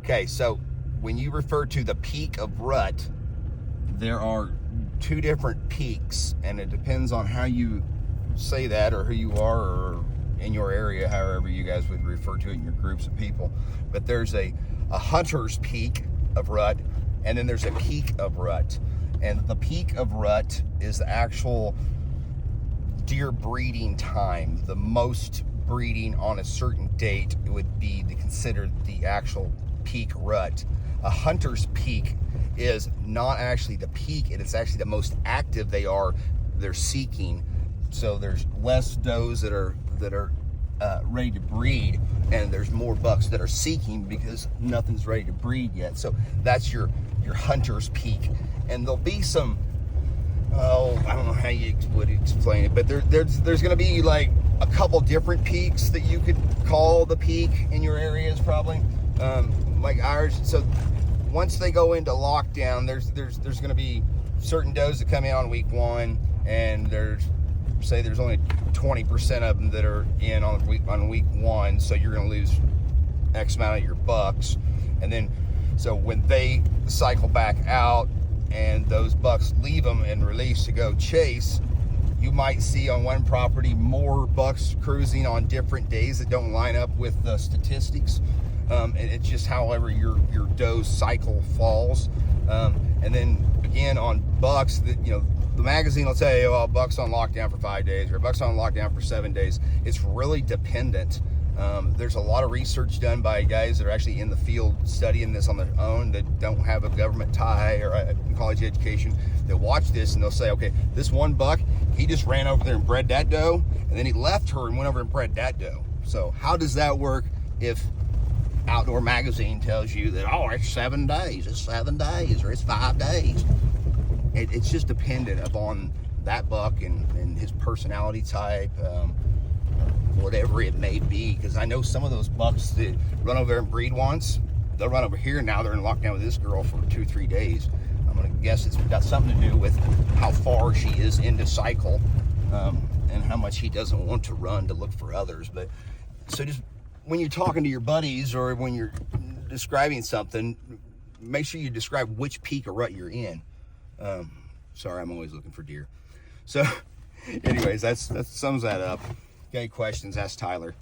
Okay, so when you refer to the peak of rut, there are two different peaks, and it depends on how you say that or who you are or in your area, however you guys would refer to it in your groups of people. But there's a hunter's peak of rut, and then there's a peak of rut. And the peak of rut is the actual deer breeding time. The most breeding on a certain date would be considered the actual peak rut. A hunter's peak is not actually the peak, it's actually the most active they're seeking. So there's less does that are ready to breed, and there's more bucks that are seeking because nothing's ready to breed yet. So that's your hunter's peak. And there'll be some, I don't know how you would explain it, but there's going to be like a couple different peaks that you could call the peak in your areas, probably, like ours. So once they go into lockdown, there's going to be certain does that come in on week 1, and there's only 20% of them that are in on week 1, so you're going to lose X amount of your bucks. And then so when they cycle back out and those bucks leave them and release to go chase, you might see on one property more bucks cruising on different days that don't line up with the statistics. And it's just however your doe cycle falls. And then again on bucks, that the magazine will tell you, oh, bucks on lockdown for 5 days or bucks on lockdown for 7 days. It's really dependent. There's a lot of research done by guys that are actually in the field studying this on their own, that don't have a government tie or a college education. They'll watch this and they'll say, okay, this one buck, he just ran over there and bred that doe, and then he left her and went over and bred that doe. So how does that work if Outdoor Magazine tells you that, oh, it's 7 days, or it's 5 days? It's just dependent upon that buck and his personality type, whatever it may be. Because I know some of those bucks that run over there and breed once, they'll run over here, now they're in lockdown with this girl for 2-3 days. I'm gonna guess it's got something to do with how far she is into cycle, and how much he doesn't want to run to look for others. But so just when you're talking to your buddies or when you're describing something, make sure you describe which peak or rut you're in. Sorry, I'm always looking for deer. So anyways, that sums that up. Okay, questions, ask Tyler.